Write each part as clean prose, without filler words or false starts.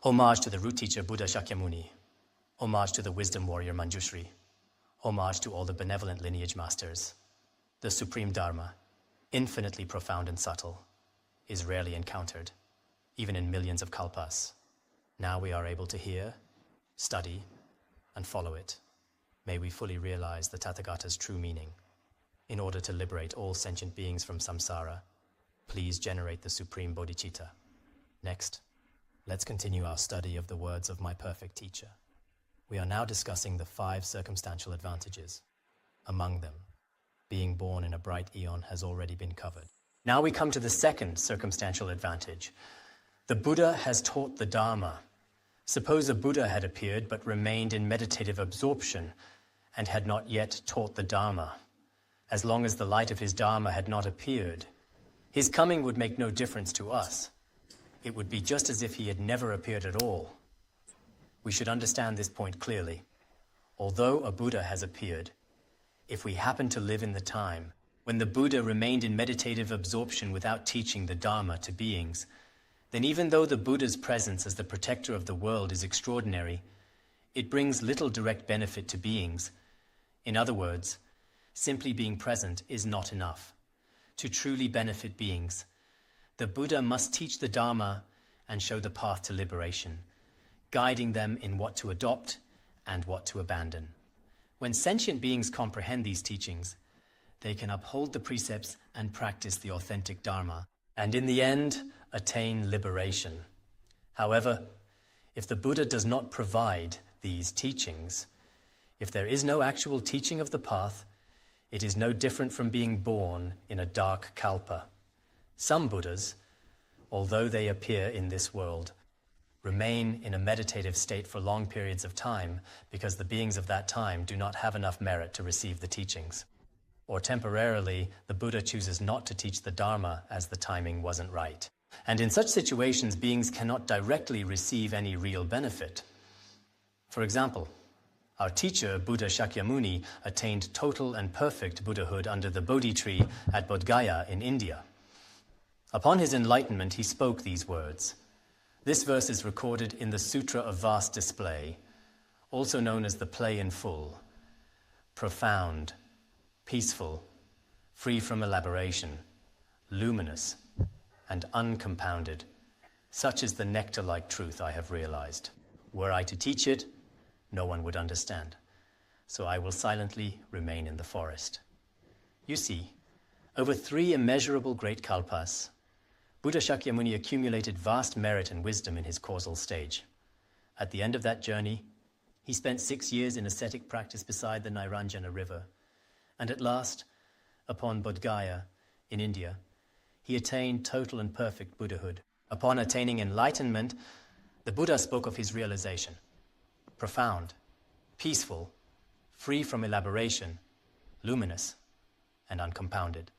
Homage to the root teacher Buddha Shakyamuni. Homage to the wisdom warrior Manjushri. Homage to all the benevolent lineage masters. The supreme Dharma, infinitely profound and subtle, is rarely encountered, even in millions of kalpas. Now we are able to hear, study, and follow it. May we fully realize the Tathagata's true meaning. In order to liberate all sentient beings from samsara, please generate the supreme bodhicitta. Next, let's continue our study of the words of my perfect teacher. We are now discussing the 5 circumstantial advantages. Among them, being born in a bright eon has already been covered. Now we come to the second circumstantial advantage. The Buddha has taught the Dharma. Suppose a Buddha had appeared but remained in meditative absorption and had not yet taught the Dharma. As long as the light of his Dharma had not appeared, his coming would make no difference to us. It would be just as if he had never appeared at all. We should understand this point clearly. Although a Buddha has appeared, if we happen to live in the time when the Buddha remained in meditative absorption without teaching the Dharma to beings, then even though the Buddha's presence as the protector of the world is extraordinary, it brings little direct benefit to beings. In other words, simply being present is not enough. To truly benefit beings, the Buddha must teach the Dharma and show the path to liberation, guiding them in what to adopt and what to abandon. When sentient beings comprehend these teachings, they can uphold the precepts and practice the authentic Dharma, and in the end, attain liberation. However, if the Buddha does not provide these teachings, if there is no actual teaching of the path, it is no different from being born in a dark kalpa. Some Buddhas, although they appear in this world, remain in a meditative state for long periods of time because the beings of that time do not have enough merit to receive the teachings. Or temporarily, the Buddha chooses not to teach the Dharma as the timing wasn't right. And in such situations, beings cannot directly receive any real benefit. For example, our teacher, Buddha Shakyamuni, attained total and perfect Buddhahood under the Bodhi tree at Bodh Gaya in India. Upon his enlightenment, he spoke these words. This verse is recorded in the Sutra of Vast Display, also known as the Play in Full. Profound, peaceful, free from elaboration, luminous, and uncompounded. Such is the nectar-like truth I have realized. Were I to teach it, no one would understand. So I will silently remain in the forest. You see, over 3 immeasurable great kalpas, Buddha Shakyamuni accumulated vast merit and wisdom in his causal stage. At the end of that journey, he spent 6 years in ascetic practice beside the Nairanjana river, and at last, upon Bodh Gaya in India, he attained total and perfect Buddhahood. Upon attaining enlightenment, the Buddha spoke of his realization. Profound, peaceful, free from elaboration, luminous, and uncompounded.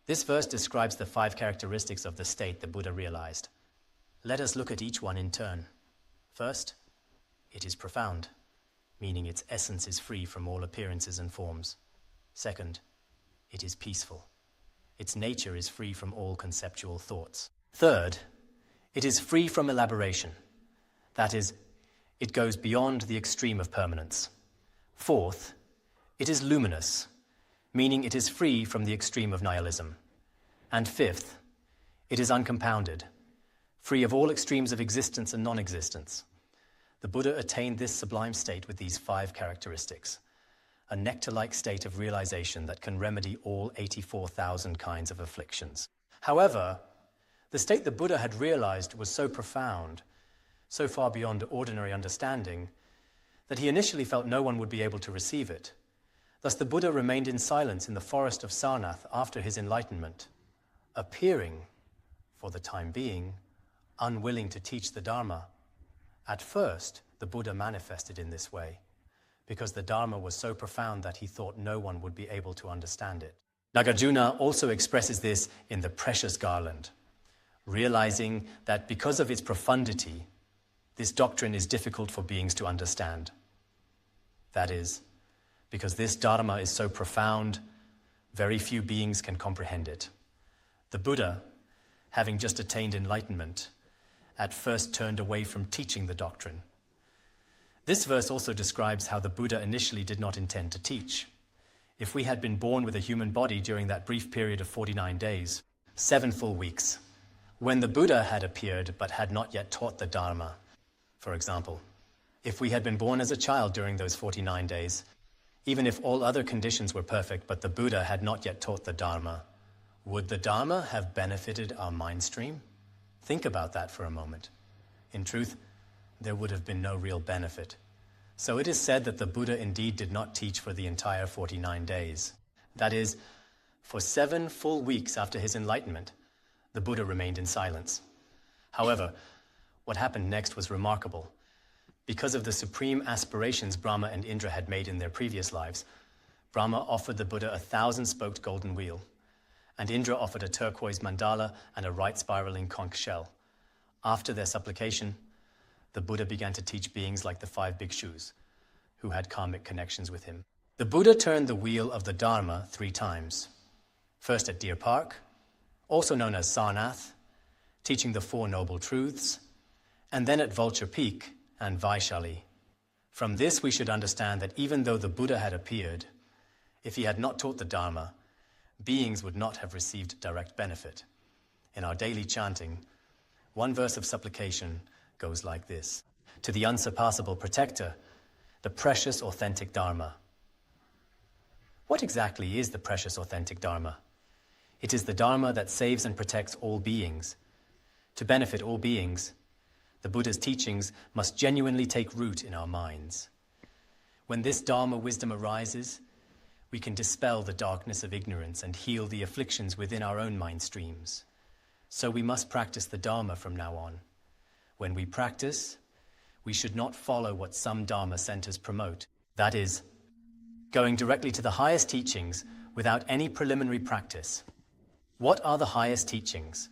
This verse describes the 5 characteristics of the state the Buddha realized. Let us look at each one in turn. First, it is profound, meaning its essence is free from all appearances and forms. Second, it is peaceful. Its nature is free from all conceptual thoughts. Third, it is free from elaboration. That is, it goes beyond the extreme of permanence. Fourth, it is luminous, meaning it is free from the extreme of nihilism. And fifth, it is uncompounded, free of all extremes of existence and non-existence. The Buddha attained this sublime state with these 5 characteristics, a nectar-like state of realization that can remedy all 84,000 kinds of afflictions. However, the state the Buddha had realized was so profound, so far beyond ordinary understanding, that he initially felt no one would be able to receive it. Thus the Buddha remained in silence in the forest of Sarnath after his enlightenment, appearing, for the time being, unwilling to teach the Dharma. At first, the Buddha manifested in this way, because the Dharma was so profound that he thought no one would be able to understand it. Nagarjuna also expresses this in the Precious Garland, realizing that because of its profundity, this doctrine is difficult for beings to understand. That is, because this Dharma is so profound, very few beings can comprehend it. The Buddha, having just attained enlightenment, at first turned away from teaching the doctrine. This verse also describes how the Buddha initially did not intend to teach. If we had been born with a human body during that brief period of 49 days, 7 full weeks, when the Buddha had appeared but had not yet taught the Dharma, for example, if we had been born as a child during those 49 days, even if all other conditions were perfect but the Buddha had not yet taught the Dharma, would the Dharma have benefited our mind stream? Think about that for a moment. In truth, there would have been no real benefit. So it is said that the Buddha indeed did not teach for the entire 49 days. That is, for 7 full weeks after his enlightenment, the Buddha remained in silence. However, what happened next was remarkable. Because of the supreme aspirations Brahma and Indra had made in their previous lives, Brahma offered the Buddha a 1,000-spoked golden wheel, and Indra offered a turquoise mandala and a right spiraling conch shell. After their supplication, the Buddha began to teach beings like the 5 bhikshus, who had karmic connections with him. The Buddha turned the wheel of the Dharma 3 times. First at Deer Park, also known as Sarnath, teaching the 4 Noble Truths, and then at Vulture Peak and Vaishali. From this we should understand that even though the Buddha had appeared, if he had not taught the Dharma, beings would not have received direct benefit. In our daily chanting, one verse of supplication goes like this: to the unsurpassable protector, the precious authentic Dharma. What exactly is the precious authentic Dharma? It is the Dharma that saves and protects all beings. To benefit all beings, the Buddha's teachings must genuinely take root in our minds. When this Dharma wisdom arises, we can dispel the darkness of ignorance and heal the afflictions within our own mind streams. So we must practice the Dharma from now on. When we practice, we should not follow what some Dharma centers promote. That is, going directly to the highest teachings without any preliminary practice. What are the highest teachings?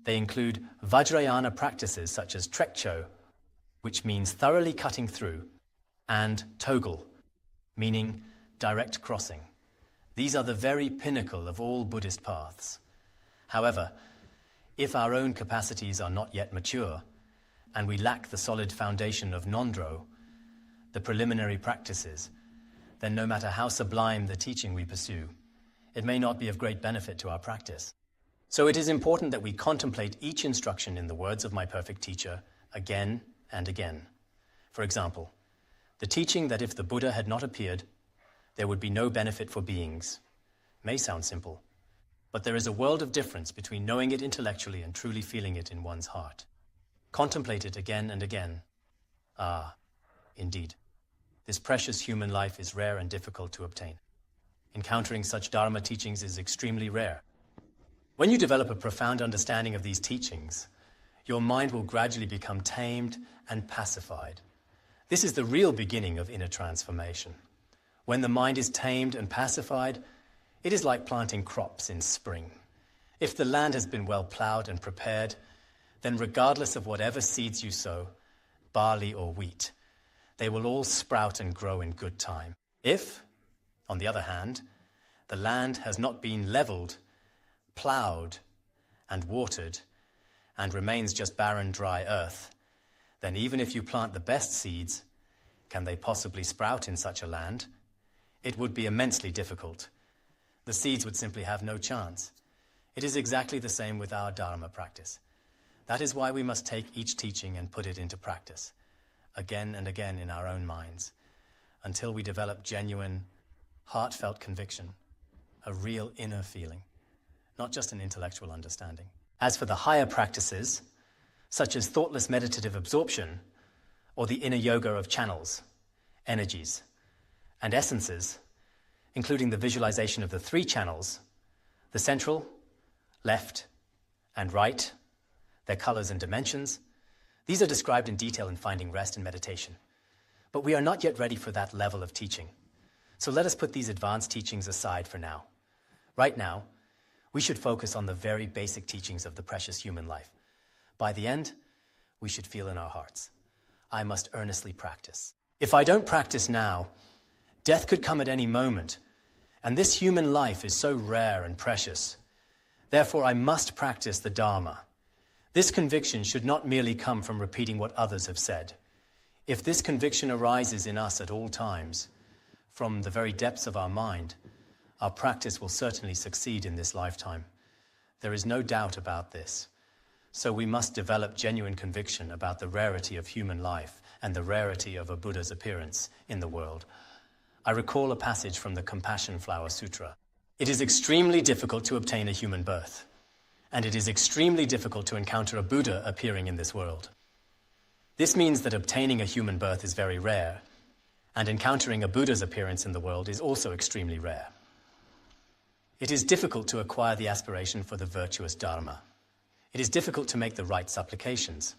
They include Vajrayana practices such as Trekcho, which means thoroughly cutting through, and Togel, meaning direct crossing. These are the very pinnacle of all Buddhist paths. However, if our own capacities are not yet mature, and we lack the solid foundation of Nondro, the preliminary practices, then no matter how sublime the teaching we pursue, it may not be of great benefit to our practice. So it is important that we contemplate each instruction in the words of my perfect teacher again and again. For example, the teaching that if the Buddha had not appeared, there would be no benefit for beings may sound simple, but there is a world of difference between knowing it intellectually and truly feeling it in one's heart. Contemplate it again and again. Ah, indeed, this precious human life is rare and difficult to obtain. Encountering such Dharma teachings is extremely rare. When you develop a profound understanding of these teachings, your mind will gradually become tamed and pacified. This is the real beginning of inner transformation. When the mind is tamed and pacified, it is like planting crops in spring. If the land has been well plowed and prepared, then regardless of whatever seeds you sow, barley or wheat, they will all sprout and grow in good time. If, on the other hand, the land has not been leveled, plowed, and watered, and remains just barren, dry earth, then even if you plant the best seeds, can they possibly sprout in such a land? It would be immensely difficult. The seeds would simply have no chance. It is exactly the same with our Dharma practice. That is why we must take each teaching and put it into practice, again and again in our own minds, until we develop genuine, heartfelt conviction, a real inner feeling, not just an intellectual understanding. As for the higher practices, such as thoughtless meditative absorption, or the inner yoga of channels, energies, and essences, including the visualization of the 3 channels, the central, left, and right, their colors and dimensions. These are described in detail in Finding Rest in Meditation. But we are not yet ready for that level of teaching. So let us put these advanced teachings aside for now. Right now, we should focus on the very basic teachings of the precious human life. By the end, we should feel in our hearts, I must earnestly practice. If I don't practice now, death could come at any moment, and this human life is so rare and precious. Therefore, I must practice the Dharma. This conviction should not merely come from repeating what others have said. If this conviction arises in us at all times, from the very depths of our mind, our practice will certainly succeed in this lifetime. There is no doubt about this. So we must develop genuine conviction about the rarity of human life and the rarity of a Buddha's appearance in the world. I recall a passage from the Compassion Flower Sutra. It is extremely difficult to obtain a human birth, and it is extremely difficult to encounter a Buddha appearing in this world. This means that obtaining a human birth is very rare, and encountering a Buddha's appearance in the world is also extremely rare. It is difficult to acquire the aspiration for the virtuous Dharma. It is difficult to make the right supplications,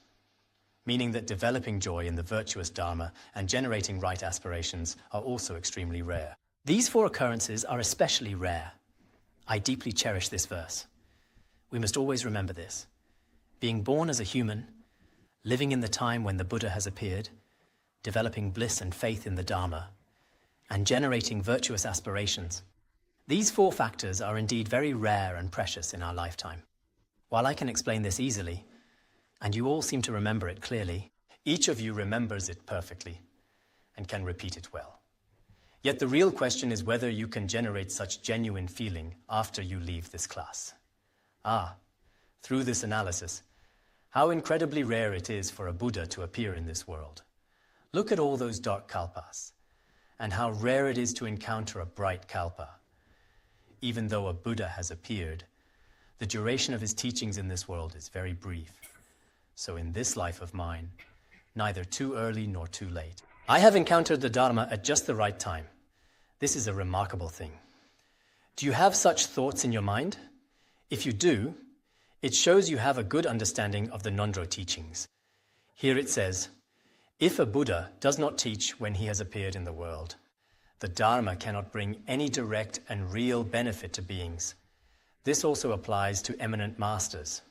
meaning that developing joy in the virtuous Dharma and generating right aspirations are also extremely rare. These four occurrences are especially rare. I deeply cherish this verse. We must always remember this. Being born as a human, living in the time when the Buddha has appeared, developing bliss and faith in the Dharma, and generating virtuous aspirations. These four factors are indeed very rare and precious in our lifetime. While I can explain this easily, and you all seem to remember it clearly, each of you remembers it perfectly and can repeat it well. Yet the real question is whether you can generate such genuine feeling after you leave this class. Through this analysis, how incredibly rare it is for a Buddha to appear in this world. Look at all those dark kalpas, and how rare it is to encounter a bright kalpa. Even though a Buddha has appeared, the duration of his teachings in this world is very brief. So in this life of mine, neither too early nor too late, I have encountered the Dharma at just the right time. This is a remarkable thing. Do you have such thoughts in your mind? If you do, it shows you have a good understanding of the Nondro teachings. Here it says, if a Buddha does not teach when he has appeared in the world, the Dharma cannot bring any direct and real benefit to beings. This also applies to eminent masters.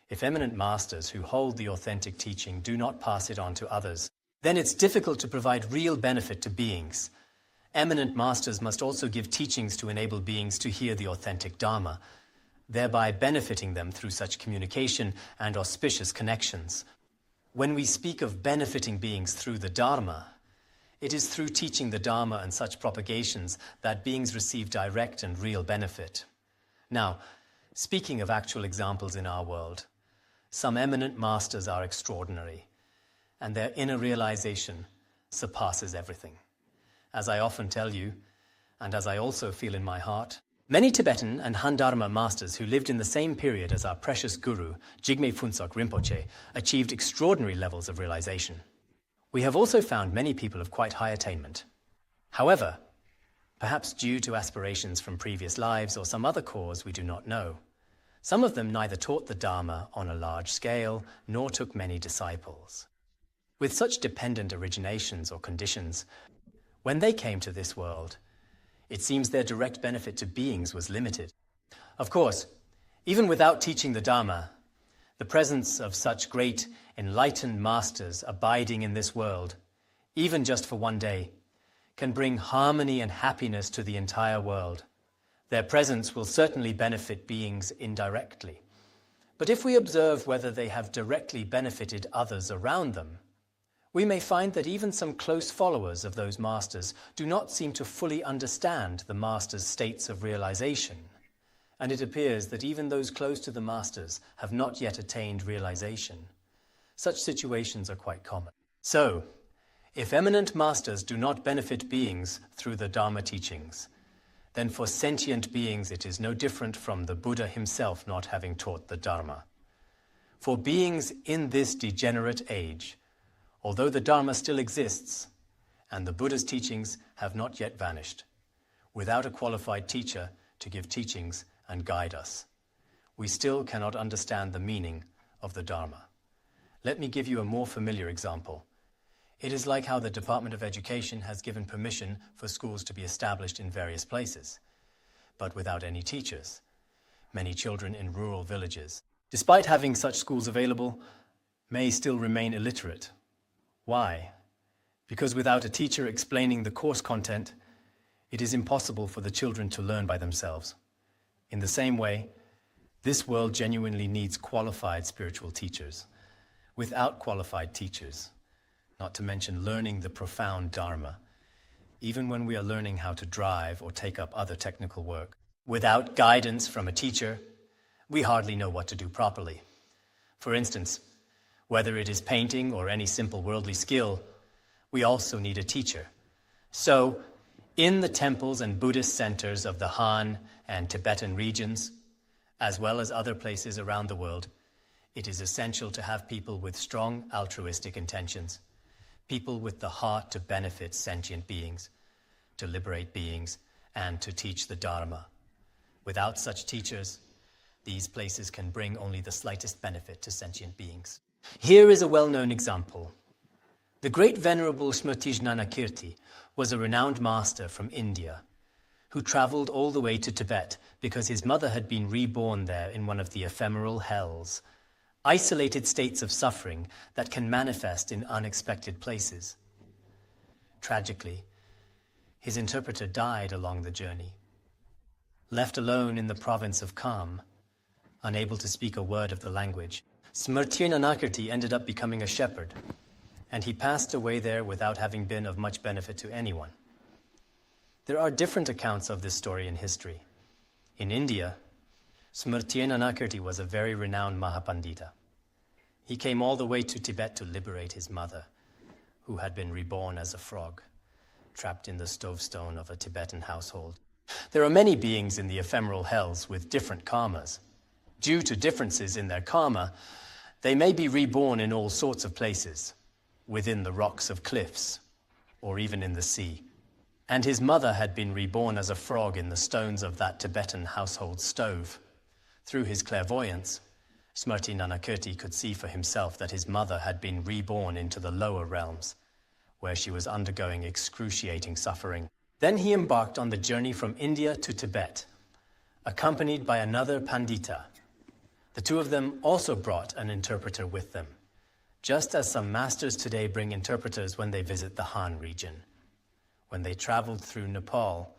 If eminent masters who hold the authentic teaching do not pass it on to others, then it's difficult to provide real benefit to beings. Eminent masters must also give teachings to enable beings to hear the authentic Dharma, thereby benefiting them through such communication and auspicious connections. When we speak of benefiting beings through the Dharma, it is through teaching the Dharma and such propagations that beings receive direct and real benefit. Now, speaking of actual examples in our world, some eminent masters are extraordinary, and their inner realization surpasses everything. As I often tell you, and as I also feel in my heart, many Tibetan and Han Dharma masters who lived in the same period as our precious guru, Jigme Phuntsok Rinpoche, achieved extraordinary levels of realization. We have also found many people of quite high attainment. However, perhaps due to aspirations from previous lives or some other cause we do not know, some of them neither taught the Dharma on a large scale nor took many disciples. With such dependent originations or conditions, when they came to this world, it seems their direct benefit to beings was limited. Of course, even without teaching the Dharma, the presence of such great enlightened masters abiding in this world, even just for one day, can bring harmony and happiness to the entire world. Their presence will certainly benefit beings indirectly. But if we observe whether they have directly benefited others around them, we may find that even some close followers of those masters do not seem to fully understand the masters' states of realization. And it appears that even those close to the masters have not yet attained realization. Such situations are quite common. So, if eminent masters do not benefit beings through the Dharma teachings, then for sentient beings it is no different from the Buddha himself not having taught the Dharma. For beings in this degenerate age, although the Dharma still exists, and the Buddha's teachings have not yet vanished, without a qualified teacher to give teachings and guide us, we still cannot understand the meaning of the Dharma. Let me give you a more familiar example. It is like how the Department of Education has given permission for schools to be established in various places, but without any teachers. Many children in rural villages, despite having such schools available, may still remain illiterate. Why? Because without a teacher explaining the course content, it is impossible for the children to learn by themselves. In the same way, This world genuinely needs qualified spiritual teachers. Without qualified teachers, not to mention learning the profound Dharma, even when we are learning how to drive or take up other technical work, without guidance from a teacher, we hardly know what to do properly. For instance, whether it is painting or any simple worldly skill, we also need a teacher. So, in the temples and Buddhist centers of the Han and Tibetan regions, as well as other places around the world, it is essential to have people with strong altruistic intentions, people with the heart to benefit sentient beings, to liberate beings, and to teach the Dharma. Without such teachers, these places can bring only the slightest benefit to sentient beings. Here is a well-known example. The great Venerable Smṛtijñāna was a renowned master from India who traveled all the way to Tibet because his mother had been reborn there in one of the ephemeral hells, isolated states of suffering that can manifest in unexpected places. Tragically, his interpreter died along the journey. Left alone in the province of Kham, unable to speak a word of the language, Smṛtijñāna ended up becoming a shepherd, and he passed away there without having been of much benefit to anyone. There are different accounts of this story in history. In India, Smṛtijñāna was a very renowned Mahapandita. He came all the way to Tibet to liberate his mother, who had been reborn as a frog, trapped in the stovestone of a Tibetan household. There are many beings in the ephemeral hells with different karmas. Due to differences in their karma, they may be reborn in all sorts of places, within the rocks of cliffs, or even in the sea. And his mother had been reborn as a frog in the stones of that Tibetan household stove. Through his clairvoyance, Smṛtijñāna could see for himself that his mother had been reborn into the lower realms, where she was undergoing excruciating suffering. Then he embarked on the journey from India to Tibet, accompanied by another pandita. The two of them also brought an interpreter with them, just as some masters today bring interpreters when they visit the Han region. When they traveled through Nepal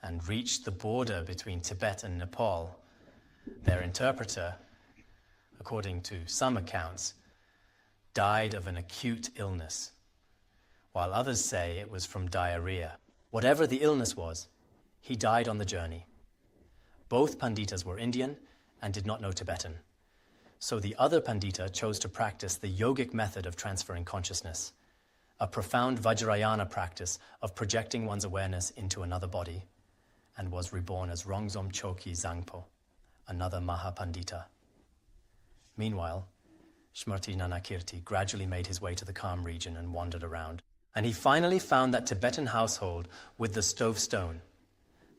and reached the border between Tibet and Nepal, their interpreter, according to some accounts, died of an acute illness, while others say it was from diarrhea. Whatever the illness was, he died on the journey. Both panditas were Indian and did not know Tibetan. So the other pandita chose to practice the yogic method of transferring consciousness, a profound Vajrayana practice of projecting one's awareness into another body, and was reborn as Rongzom Choki Zangpo, another Mahapandita. Meanwhile, Smṛtijñāna gradually made his way to the Kham region and wandered around, and he finally found that Tibetan household with the stove stone.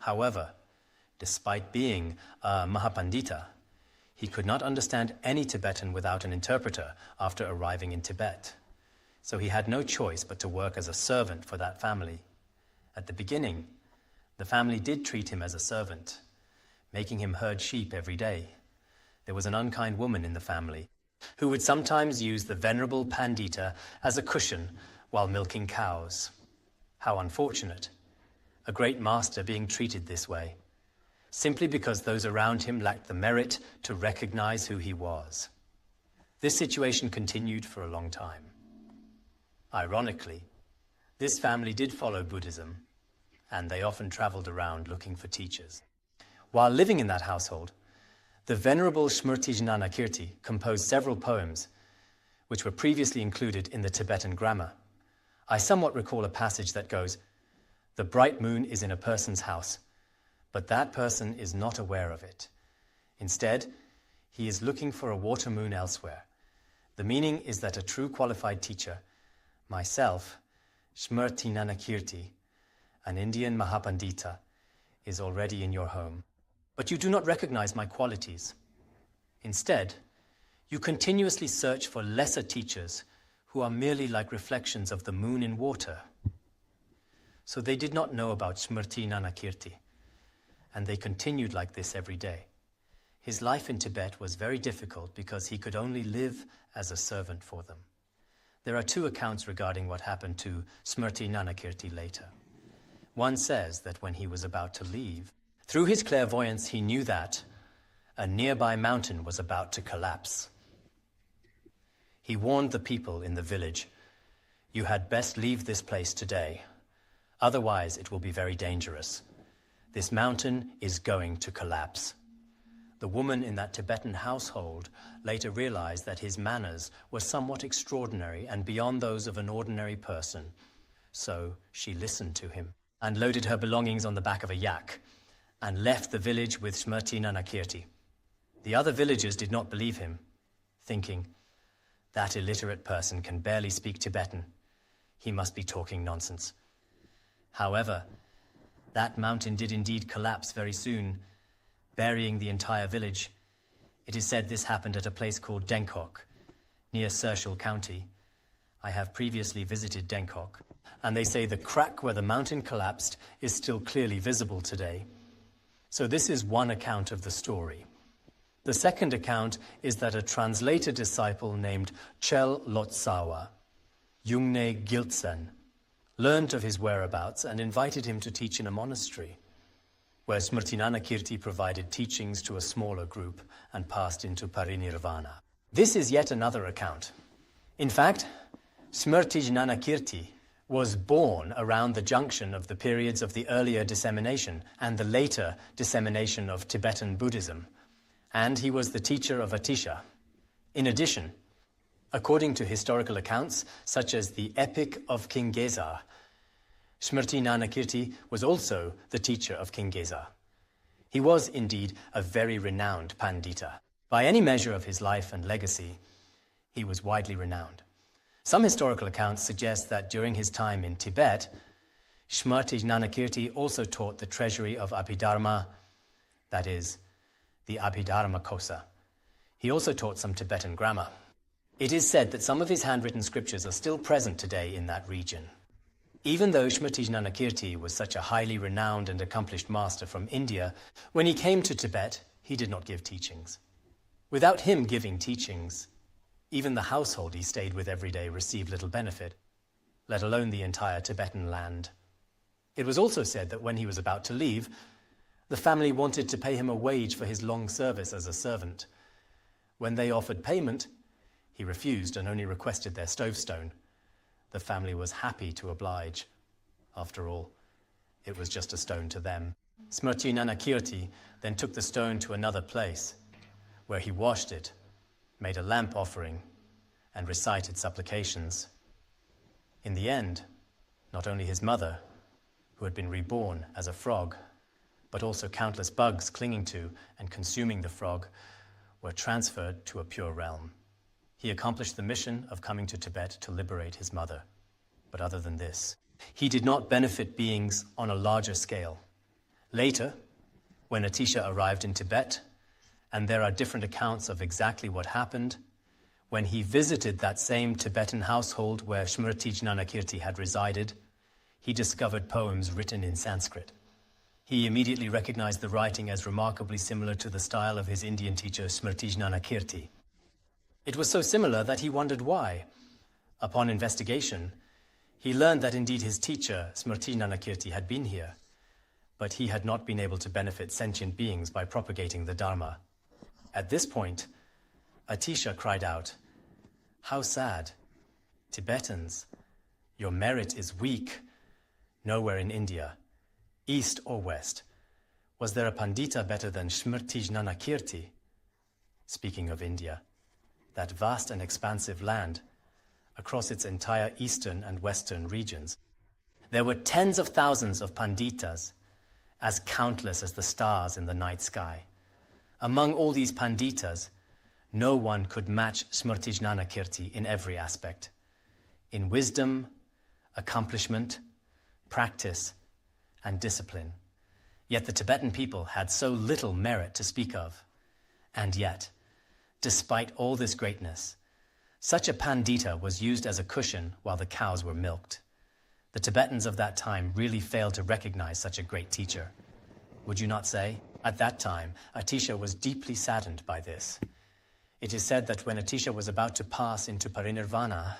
However, despite being a Mahapandita, he could not understand any Tibetan without an interpreter after arriving in Tibet. So he had no choice but to work as a servant for that family. At the beginning, the family did treat him as a servant, making him herd sheep every day. There was an unkind woman in the family who would sometimes use the venerable pandita as a cushion while milking cows. How unfortunate, a great master being treated this way, simply because those around him lacked the merit to recognize who he was. This situation continued for a long time. Ironically, this family did follow Buddhism, and they often traveled around looking for teachers. While living in that household, the Venerable Smṛtijñāna composed several poems, which were previously included in the Tibetan grammar. I somewhat recall a passage that goes, "The bright moon is in a person's house, but that person is not aware of it. Instead, he is looking for a water moon elsewhere. The meaning is that a true qualified teacher, myself, Smṛtijñāna, an Indian Mahapandita, is already in your home. But you do not recognize my qualities. Instead, you continuously search for lesser teachers who are merely like reflections of the moon in water." So they did not know about Smṛtijñāna, and they continued like this every day. His life in Tibet was very difficult because he could only live as a servant for them. There are two accounts regarding what happened to Smṛtijñāna later. One says that when he was about to leave, through his clairvoyance he knew that, a nearby mountain was about to collapse. He warned the people in the village, "You had best leave this place today. Otherwise, it will be very dangerous. This mountain is going to collapse." The woman in that Tibetan household later realized that his manners were somewhat extraordinary and beyond those of an ordinary person. So she listened to him and loaded her belongings on the back of a yak and left the village with Smṛtijñāna. The other villagers did not believe him, thinking, "That illiterate person can barely speak Tibetan. He must be talking nonsense." However, that mountain did indeed collapse very soon, burying the entire village. It is said this happened at a place called Dengkok, near Circumstantial County. I have previously visited Dengkok, and they say the crack where the mountain collapsed is still clearly visible today. So this is one account of the story. The second account is that a translator disciple named Chel Lotsawa, Yungne Giltsen, learned of his whereabouts and invited him to teach in a monastery, where Smṛtijñāna provided teachings to a smaller group and passed into parinirvana. This is yet another account. In fact, Smṛtijñāna was born around the junction of the periods of the earlier dissemination and the later dissemination of Tibetan Buddhism, and he was the teacher of Atisha. In addition, according to historical accounts, such as the Epic of King Geza, Smṛtijñāna was also the teacher of King Geza. He was indeed a very renowned pandita. By any measure of his life and legacy, he was widely renowned. Some historical accounts suggest that during his time in Tibet, Smṛtijñāna also taught the treasury of Abhidharma, that is, the Abhidharma Kosa. He also taught some Tibetan grammar. It is said that some of his handwritten scriptures are still present today in that region. Even though Smṛtijñāna was such a highly renowned and accomplished master from India, when he came to Tibet, he did not give teachings. Without him giving teachings, even the household he stayed with every day received little benefit, let alone the entire Tibetan land. It was also said that when he was about to leave, the family wanted to pay him a wage for his long service as a servant. When they offered payment, he refused and only requested their stovestone. The family was happy to oblige. After all, it was just a stone to them. Smṛtijñāna then took the stone to another place, where he washed it, made a lamp offering, and recited supplications. In the end, not only his mother, who had been reborn as a frog, but also countless bugs clinging to and consuming the frog, were transferred to a pure realm. He accomplished the mission of coming to Tibet to liberate his mother. But other than this, he did not benefit beings on a larger scale. Later, when Atisha arrived in Tibet, and there are different accounts of exactly what happened, when he visited that same Tibetan household where Smṛtijñāna had resided, he discovered poems written in Sanskrit. He immediately recognized the writing as remarkably similar to the style of his Indian teacher Smṛtijñāna. It was so similar that he wondered why. Upon investigation, he learned that indeed his teacher, Smṛtijñāna, had been here, but he had not been able to benefit sentient beings by propagating the Dharma. At this point, Atisha cried out, "How sad! Tibetans, your merit is weak. Nowhere in India, east or west, was there a pandita better than Smṛtijñāna?" Speaking of India, that vast and expansive land, across its entire eastern and western regions, there were tens of thousands of panditas, as countless as the stars in the night sky. Among all these panditas, no one could match Smṛtijñāna in every aspect. In wisdom, accomplishment, practice, and discipline. Yet the Tibetan people had so little merit to speak of. And yet, despite all this greatness, such a pandita was used as a cushion while the cows were milked. The Tibetans of that time really failed to recognize such a great teacher. Would you not say? At that time, Atisha was deeply saddened by this. It is said that when Atisha was about to pass into parinirvana,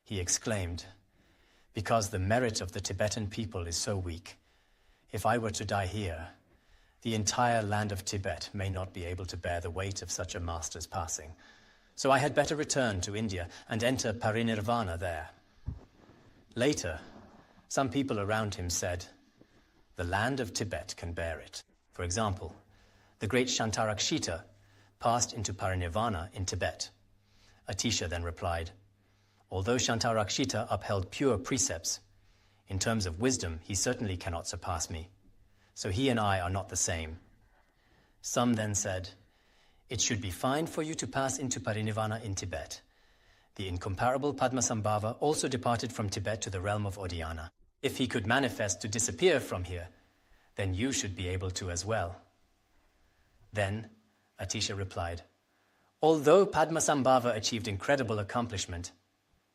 he exclaimed, "Because the merit of the Tibetan people is so weak, if I were to die here, The entire land of Tibet may not be able to bear the weight of such a master's passing, so I had better return to India and enter parinirvana there. Later, some people around him said, the land of Tibet can bear it. For example, the great Shantarakshita passed into parinirvana in Tibet. Atisha then replied, although Shantarakshita upheld pure precepts, in terms of wisdom he certainly cannot surpass me, so he and I are not the same. Some then said, it should be fine for you to pass into parinirvana in Tibet. The incomparable Padmasambhava also departed from Tibet to the realm of Odhyana. If he could manifest to disappear from here, then you should be able to as well. Then Atisha replied, although Padmasambhava achieved incredible accomplishment,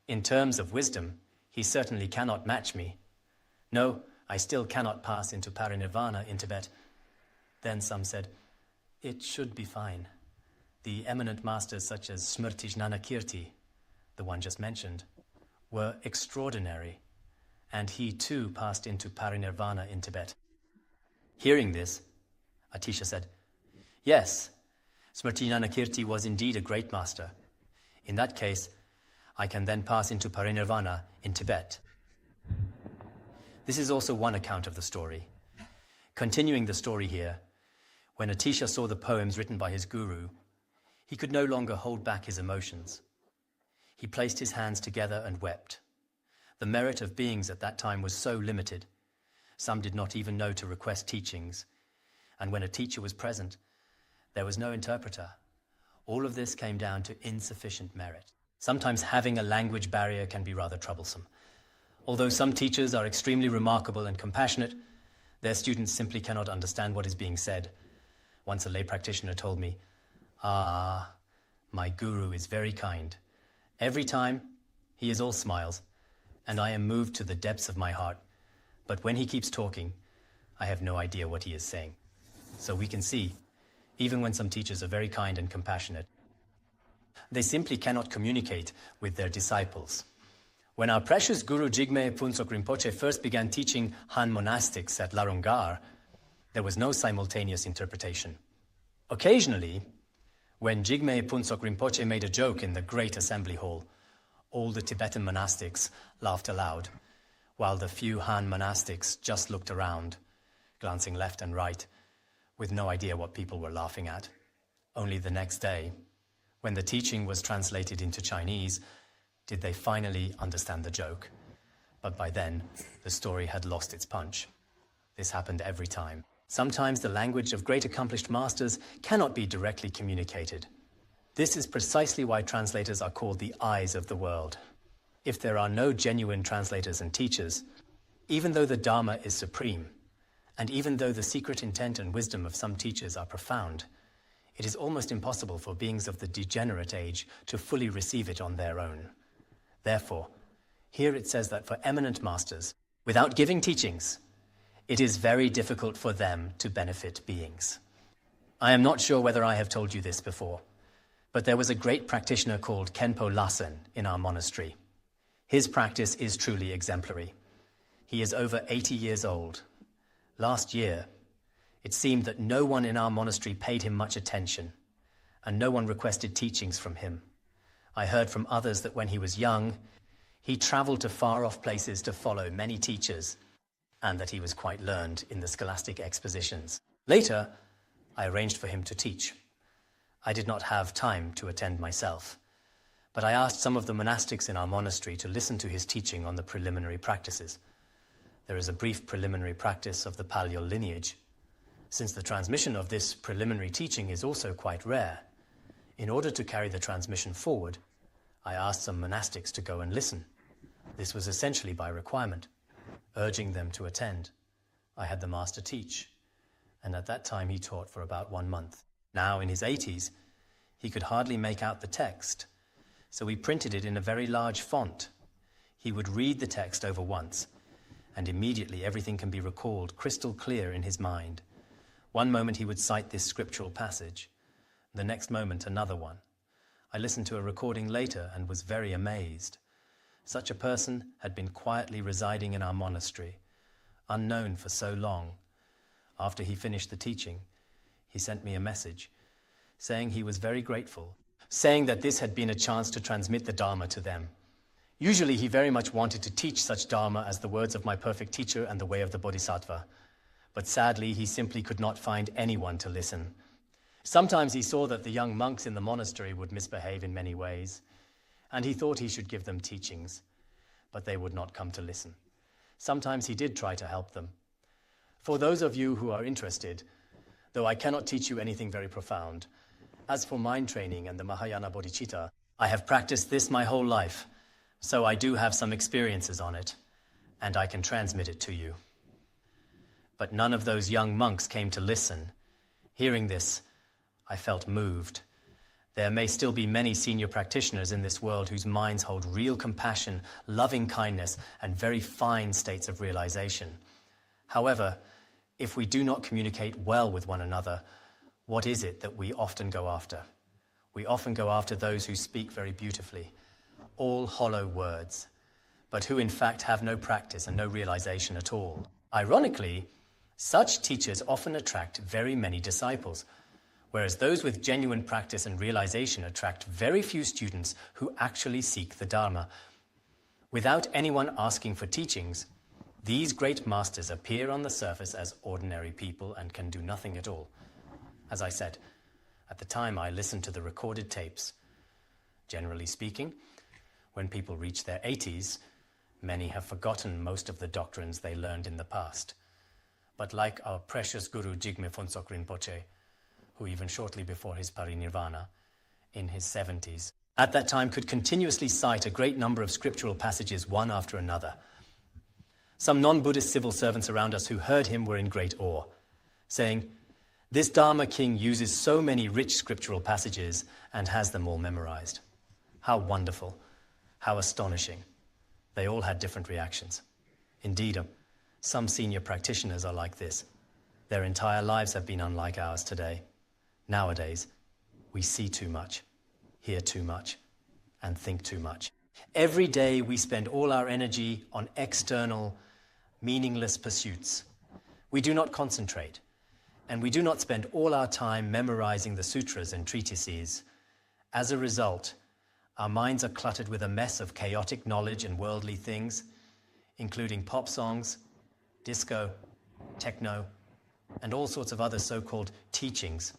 in terms of wisdom, he certainly cannot match me. No, I still cannot pass into parinirvana in Tibet. Then some said, it should be fine. The eminent masters such as Smṛtijñāna, the one just mentioned, were extraordinary, and he too passed into parinirvana in Tibet. Hearing this, Atisha said, yes, Smṛtijñāna was indeed a great master. In that case, I can then pass into parinirvana in Tibet. This is also one account of the story. Continuing the story here, when Atisha saw the poems written by his guru, he could no longer hold back his emotions. He placed his hands together and wept. The merit of beings at that time was so limited. Some did not even know to request teachings, and when a teacher was present, there was no interpreter. All of this came down to insufficient merit. Sometimes having a language barrier can be rather troublesome. Although some teachers are extremely remarkable and compassionate, their students simply cannot understand what is being said. Once a lay practitioner told me, my guru is very kind. Every time, he is all smiles, and I am moved to the depths of my heart. But when he keeps talking, I have no idea what he is saying. So we can see, even when some teachers are very kind and compassionate, they simply cannot communicate with their disciples. When our precious Guru Jigme Phuntsok Rinpoche first began teaching Han monastics at Larungar, there was no simultaneous interpretation. Occasionally, when Jigme Phuntsok Rinpoche made a joke in the great assembly hall, all the Tibetan monastics laughed aloud, while the few Han monastics just looked around, glancing left and right, with no idea what people were laughing at. Only the next day, when the teaching was translated into Chinese, did they finally understand the joke. But by then, the story had lost its punch. This happened every time. Sometimes the language of great accomplished masters cannot be directly communicated. This is precisely why translators are called the eyes of the world. If there are no genuine translators and teachers, even though the Dharma is supreme, and even though the secret intent and wisdom of some teachers are profound, it is almost impossible for beings of the degenerate age to fully receive it on their own. Therefore, here it says that for eminent masters, without giving teachings, it is very difficult for them to benefit beings. I am not sure whether I have told you this before, but there was a great practitioner called Khenpo Lasen in our monastery. His practice is truly exemplary. He is over 80 years old. Last year, it seemed that no one in our monastery paid him much attention, and no one requested teachings from him. I heard from others that when he was young, he traveled to far-off places to follow many teachers, and that he was quite learned in the scholastic expositions. Later, I arranged for him to teach. I did not have time to attend myself, but I asked some of the monastics in our monastery to listen to his teaching on the preliminary practices. There is a brief preliminary practice of the Paleo lineage. Since the transmission of this preliminary teaching is also quite rare, in order to carry the transmission forward, I asked some monastics to go and listen. This was essentially by requirement, urging them to attend. I had the master teach, and at that time he taught for about 1 month. Now, in his 80s, he could hardly make out the text, so we printed it in a very large font. He would read the text over once, and immediately everything can be recalled crystal clear in his mind. One moment he would cite this scriptural passage, the next moment another one. I listened to a recording later and was very amazed. Such a person had been quietly residing in our monastery, unknown for so long. After he finished the teaching, he sent me a message saying he was very grateful, saying that this had been a chance to transmit the Dharma to them. Usually he very much wanted to teach such Dharma as the words of my perfect teacher and the way of the Bodhisattva. But sadly, he simply could not find anyone to listen. Sometimes he saw that the young monks in the monastery would misbehave in many ways, and he thought he should give them teachings, but they would not come to listen. Sometimes he did try to help them. For those of you who are interested, though I cannot teach you anything very profound, as for mind training and the Mahayana bodhicitta, I have practiced this my whole life, so I do have some experiences on it, and I can transmit it to you. But none of those young monks came to listen. Hearing this, I felt moved. There may still be many senior practitioners in this world whose minds hold real compassion, loving kindness, and very fine states of realization. However, if we do not communicate well with one another, what is it that we often go after? We often go after those who speak very beautifully, all hollow words, but who in fact have no practice and no realization at all. Ironically, such teachers often attract very many disciples, whereas those with genuine practice and realization attract very few students who actually seek the Dharma. Without anyone asking for teachings, these great masters appear on the surface as ordinary people and can do nothing at all. As I said, at the time I listened to the recorded tapes. Generally speaking, when people reach their 80s, many have forgotten most of the doctrines they learned in the past. But like our precious Guru Jigme Phuntsok Rinpoche, who even shortly before his parinirvana, in his 70s, at that time could continuously cite a great number of scriptural passages one after another. Some non-Buddhist civil servants around us who heard him were in great awe, saying, "This Dharma king uses so many rich scriptural passages and has them all memorized. How wonderful, how astonishing." They all had different reactions. Indeed, some senior practitioners are like this. Their entire lives have been unlike ours today. Nowadays, we see too much, hear too much, and think too much. Every day we spend all our energy on external, meaningless pursuits. We do not concentrate, and we do not spend all our time memorizing the sutras and treatises. As a result, our minds are cluttered with a mess of chaotic knowledge and worldly things, including pop songs, disco, techno, and all sorts of other so-called teachings.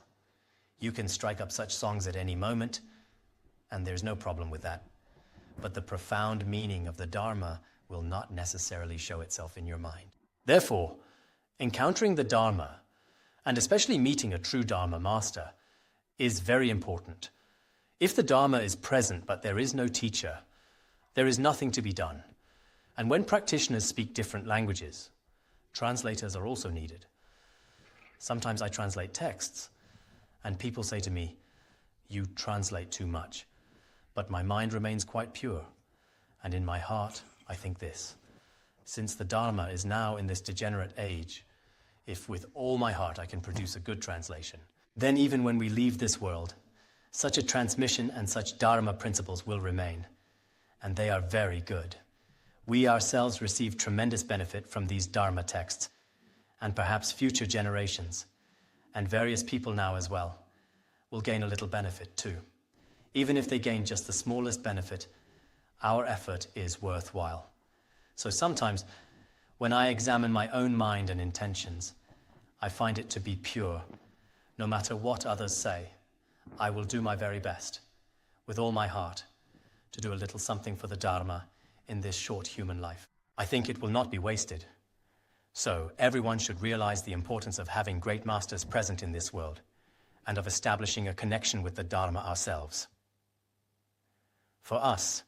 You can strike up such songs at any moment, and there's no problem with that. But the profound meaning of the Dharma will not necessarily show itself in your mind. Therefore, encountering the Dharma, and especially meeting a true Dharma master, is very important. If the Dharma is present but there is no teacher, there is nothing to be done. And when practitioners speak different languages, translators are also needed. Sometimes I translate texts, and people say to me, "You translate too much." But my mind remains quite pure, and in my heart I think this: since the Dharma is now in this degenerate age, if with all my heart I can produce a good translation, then even when we leave this world, such a transmission and such Dharma principles will remain, and they are very good. We ourselves receive tremendous benefit from these Dharma texts, and perhaps future generations, and various people now as well, will gain a little benefit too. Even if they gain just the smallest benefit, our effort is worthwhile. So sometimes, when I examine my own mind and intentions, I find it to be pure. No matter what others say, I will do my very best, with all my heart, to do a little something for the Dharma in this short human life. I think it will not be wasted. So everyone should realize the importance of having great masters present in this world, and of establishing a connection with the Dharma ourselves. For us,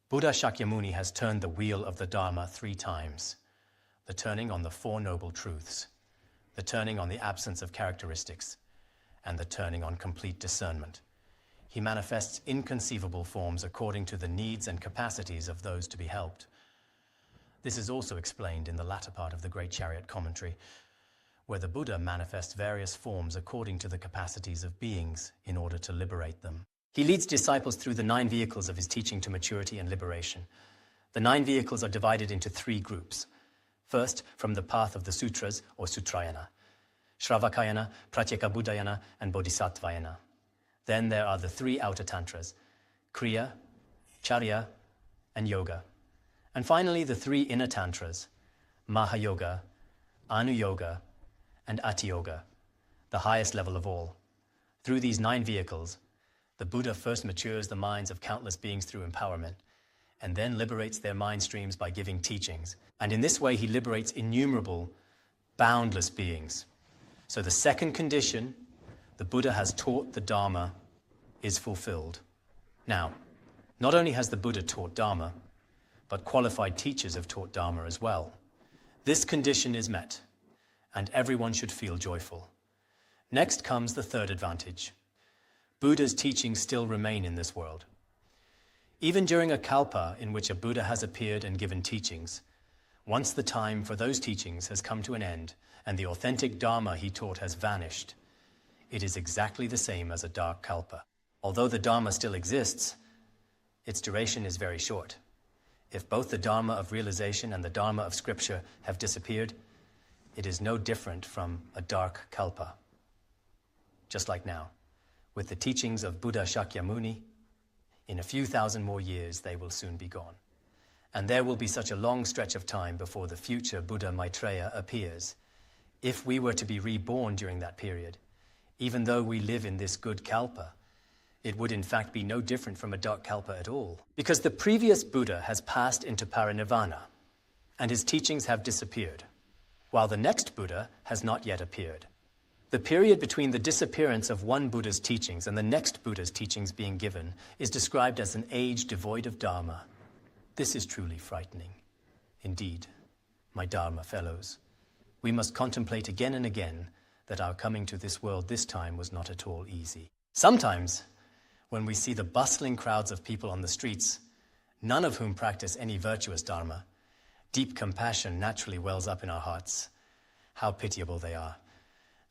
Buddha Shakyamuni has turned the wheel of the Dharma 3 times: the turning on the 4 Noble Truths, the turning on the absence of characteristics, and the turning on complete discernment. He manifests inconceivable forms according to the needs and capacities of those to be helped. This is also explained in the latter part of the Great Chariot Commentary, where the Buddha manifests various forms according to the capacities of beings in order to liberate them. He leads disciples through the 9 vehicles of his teaching to maturity and liberation. The 9 vehicles are divided into 3 groups. First, from the path of the sutras, or Smṛtijñāna. Shravakayana, Pratyekabuddhayana, and Bodhisattvayana. Then there are the three outer tantras, Kriya, Charya, and Yoga. And finally, the three inner tantras, Mahayoga, Anuyoga, and Atiyoga, the highest level of all. Through these 9 vehicles, the Buddha first matures the minds of countless beings through empowerment, and then liberates their mind streams by giving teachings. And in this way, he liberates innumerable, boundless beings. So the second condition, the Buddha has taught the Dharma, is fulfilled. Now, not only has the Buddha taught Dharma, but qualified teachers have taught Dharma as well. This condition is met, and everyone should feel joyful. Next comes the third advantage. Buddha's teachings still remain in this world. Even during a kalpa in which a Buddha has appeared and given teachings, once the time for those teachings has come to an end and the authentic Dharma he taught has vanished, it is exactly the same as a dark kalpa. Although the Dharma still exists, its duration is very short. If both the Dharma of realization and the Dharma of scripture have disappeared, it is no different from a dark kalpa. Just like now, with the teachings of Buddha Shakyamuni, in a few thousand more years they will soon be gone. And there will be such a long stretch of time before the future Buddha Maitreya appears. If we were to be reborn during that period, even though we live in this good kalpa, it would in fact be no different from a dark kalpa at all, because the previous Buddha has passed into parinirvana, and his teachings have disappeared, while the next Buddha has not yet appeared. The period between the disappearance of one Buddha's teachings and the next Buddha's teachings being given is described as an age devoid of Dharma. This is truly frightening. Indeed, my Dharma fellows, we must contemplate again and again that our coming to this world this time was not at all easy. Sometimes, when we see the bustling crowds of people on the streets, none of whom practice any virtuous Dharma, deep compassion naturally wells up in our hearts. How pitiable they are.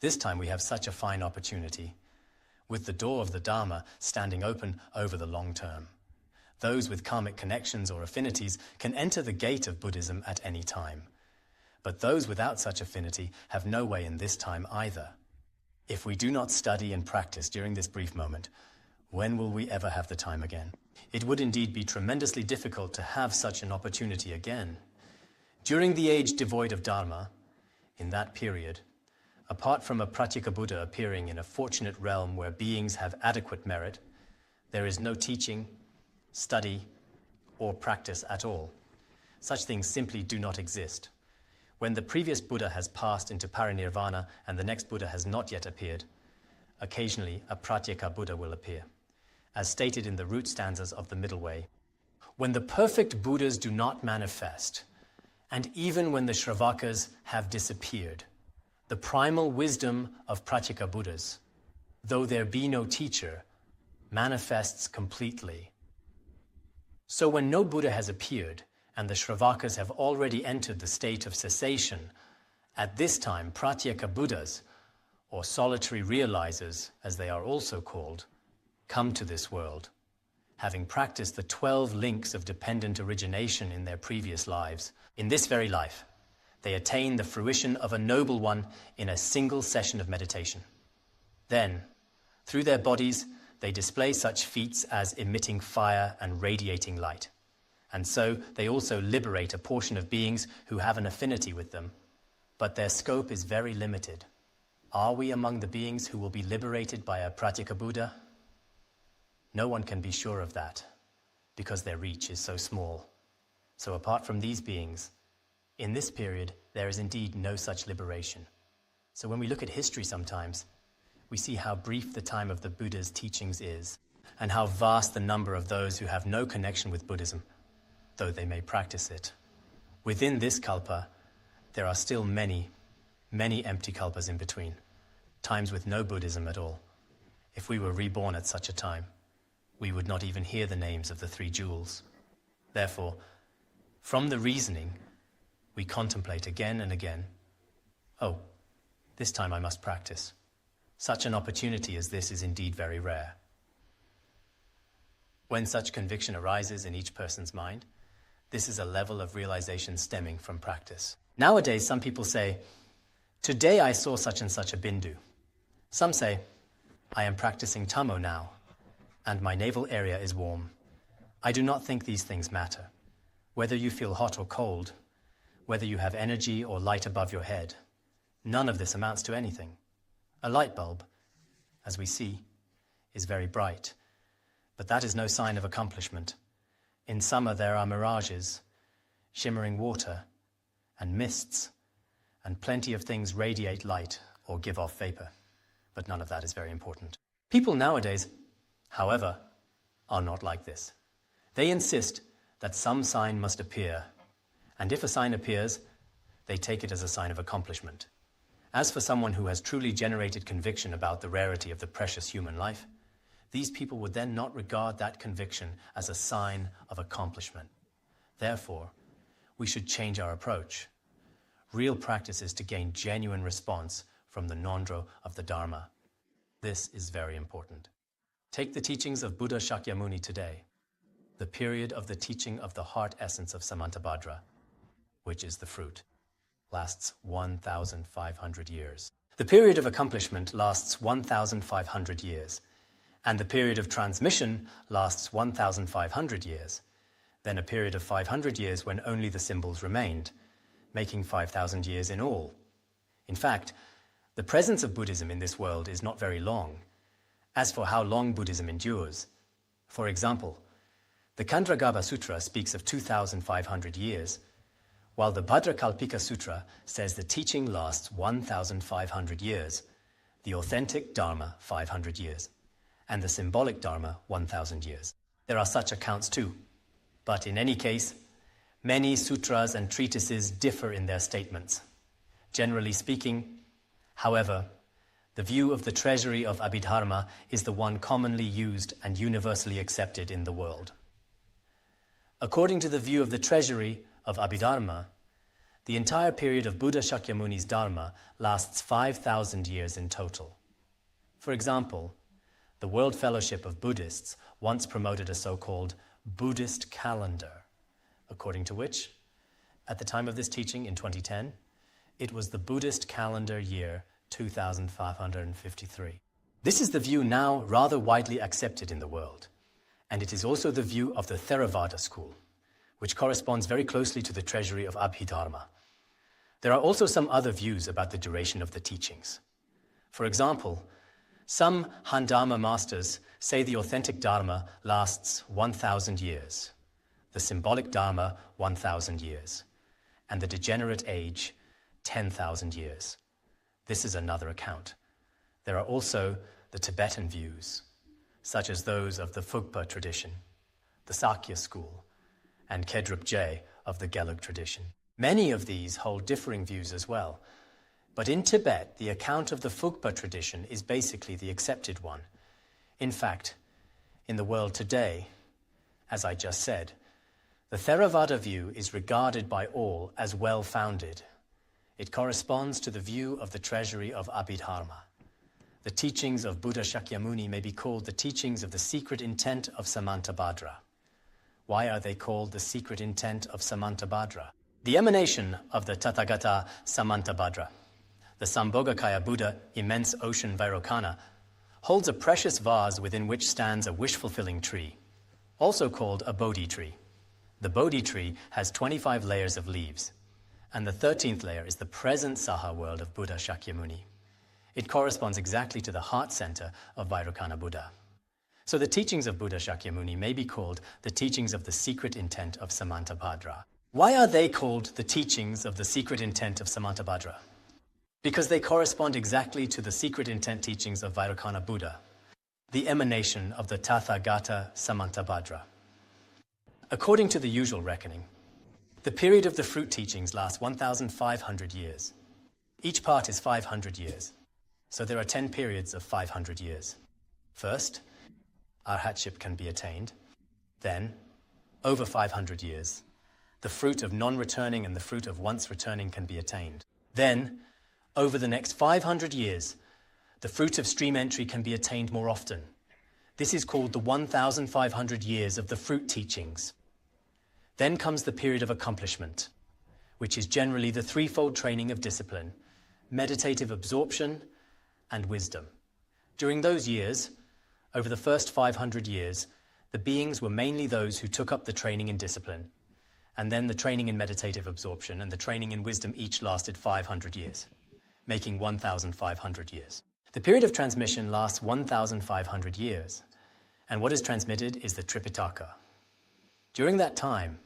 This time we have such a fine opportunity, with the door of the Dharma standing open over the long term. Those with karmic connections or affinities can enter the gate of Buddhism at any time. But those without such affinity have no way in this time either. If we do not study and practice during this brief moment, when will we ever have the time again? It would indeed be tremendously difficult to have such an opportunity again. During the age devoid of Dharma, in that period, apart from a Pratyeka Buddha appearing in a fortunate realm where beings have adequate merit, there is no teaching, study, or practice at all. Such things simply do not exist. When the previous Buddha has passed into parinirvana and the next Buddha has not yet appeared, occasionally a Pratyeka Buddha will appear, as stated in the root stanzas of the Middle Way. When the perfect Buddhas do not manifest, and even when the Shravakas have disappeared, the primal wisdom of Pratyeka Buddhas, though there be no teacher, manifests completely. So when no Buddha has appeared, and the Shravakas have already entered the state of cessation, at this time Pratyeka Buddhas, or solitary realizers, as they are also called, come to this world, having practiced the 12 links of dependent origination in their previous lives. In this very life, they attain the fruition of a noble one in a single session of meditation. Then, through their bodies, they display such feats as emitting fire and radiating light. And so they also liberate a portion of beings who have an affinity with them. But their scope is very limited. Are we among the beings who will be liberated by a Pratyeka Buddha? No one can be sure of that, because their reach is so small. So apart from these beings, in this period, there is indeed no such liberation. So when we look at history sometimes, we see how brief the time of the Buddha's teachings is, and how vast the number of those who have no connection with Buddhism, though they may practice it. Within this kalpa, there are still many, many empty kalpas in between, times with no Buddhism at all. If we were reborn at such a time, we would not even hear the names of the 3 jewels. Therefore, from the reasoning, we contemplate again and again, oh, this time I must practice. Such an opportunity as this is indeed very rare. When such conviction arises in each person's mind, this is a level of realization stemming from practice. Nowadays, some people say, Today I saw such and such a bindu. Some say, I am practicing tamo now, and my navel area is warm. I do not think these things matter. Whether you feel hot or cold, whether you have energy or light above your head, none of this amounts to anything. A light bulb, as we see, is very bright, but that is no sign of accomplishment. In summer there are mirages, shimmering water, and mists, and plenty of things radiate light or give off vapor, but none of that is very important. People nowadays, however, are not like this. They insist that some sign must appear, and if a sign appears, they take it as a sign of accomplishment. As for someone who has truly generated conviction about the rarity of the precious human life, these people would then not regard that conviction as a sign of accomplishment. Therefore, we should change our approach. Real practice is to gain genuine response from the nondro of the Dharma. This is very important. Take the teachings of Buddha Shakyamuni today, the period of the teaching of the heart essence of Samantabhadra, which is the fruit, lasts 1,500 years. The period of accomplishment lasts 1,500 years, and the period of transmission lasts 1,500 years, then a period of 500 years when only the symbols remained, making 5,000 years in all. In fact, the presence of Buddhism in this world is not very long. As for how long Buddhism endures, for example, the Kandragarbha Sutra speaks of 2,500 years, while the Bhadrakalpika Sutra says the teaching lasts 1,500 years, the authentic Dharma 500 years, and the symbolic Dharma 1,000 years. There are such accounts too, but in any case, many sutras and treatises differ in their statements. Generally speaking, however, the view of the treasury of Abhidharma is the one commonly used and universally accepted in the world. According to the view of the treasury of Abhidharma, the entire period of Buddha Shakyamuni's Dharma lasts 5,000 years in total. For example, the World Fellowship of Buddhists once promoted a so-called Buddhist calendar, according to which, at the time of this teaching in 2010, it was the Buddhist calendar year 2553. This is the view now rather widely accepted in the world, and it is also the view of the Theravada school, which corresponds very closely to the treasury of Abhidharma. There are also some other views about the duration of the teachings. For example, some Handama masters say the authentic Dharma lasts 1,000 years, the symbolic Dharma 1,000 years, and the degenerate age 10,000 years. This is another account. There are also the Tibetan views, such as those of the Phugpa tradition, the Sakya school, and Kedrup Je of the Gelug tradition. Many of these hold differing views as well, but in Tibet, the account of the Phugpa tradition is basically the accepted one. In fact, in the world today, as I just said, the Theravada view is regarded by all as well-founded. It corresponds to the view of the treasury of Abhidharma. The teachings of Buddha Shakyamuni may be called the teachings of the secret intent of Samantabhadra. Why are they called the secret intent of Samantabhadra? The emanation of the Tathagata Samantabhadra, the Sambhogakaya Buddha, immense ocean Vairocana, holds a precious vase within which stands a wish-fulfilling tree, also called a Bodhi tree. The Bodhi tree has 25 layers of leaves, and the 13th layer is the present Saha world of Buddha Shakyamuni. It corresponds exactly to the heart center of Vairocana Buddha. So the teachings of Buddha Shakyamuni may be called the teachings of the secret intent of Samantabhadra. Why are they called the teachings of the secret intent of Samantabhadra? Because they correspond exactly to the secret intent teachings of Vairocana Buddha, the emanation of the Tathagata Samantabhadra. According to the usual reckoning, the period of the fruit teachings lasts 1,500 years. Each part is 500 years, so there are 10 periods of 500 years. First, arhatship can be attained. Then, over 500 years, the fruit of non-returning and the fruit of once returning can be attained. Then, over the next 500 years, the fruit of stream entry can be attained more often. This is called the 1,500 years of the fruit teachings. Then comes the period of accomplishment, which is generally the threefold training of discipline, meditative absorption, and wisdom. During those years, over the first 500 years, the beings were mainly those who took up the training in discipline, and then the training in meditative absorption and the training in wisdom each lasted 500 years, making 1,500 years. The period of transmission lasts 1,500 years, and what is transmitted is the Tripitaka. During that time,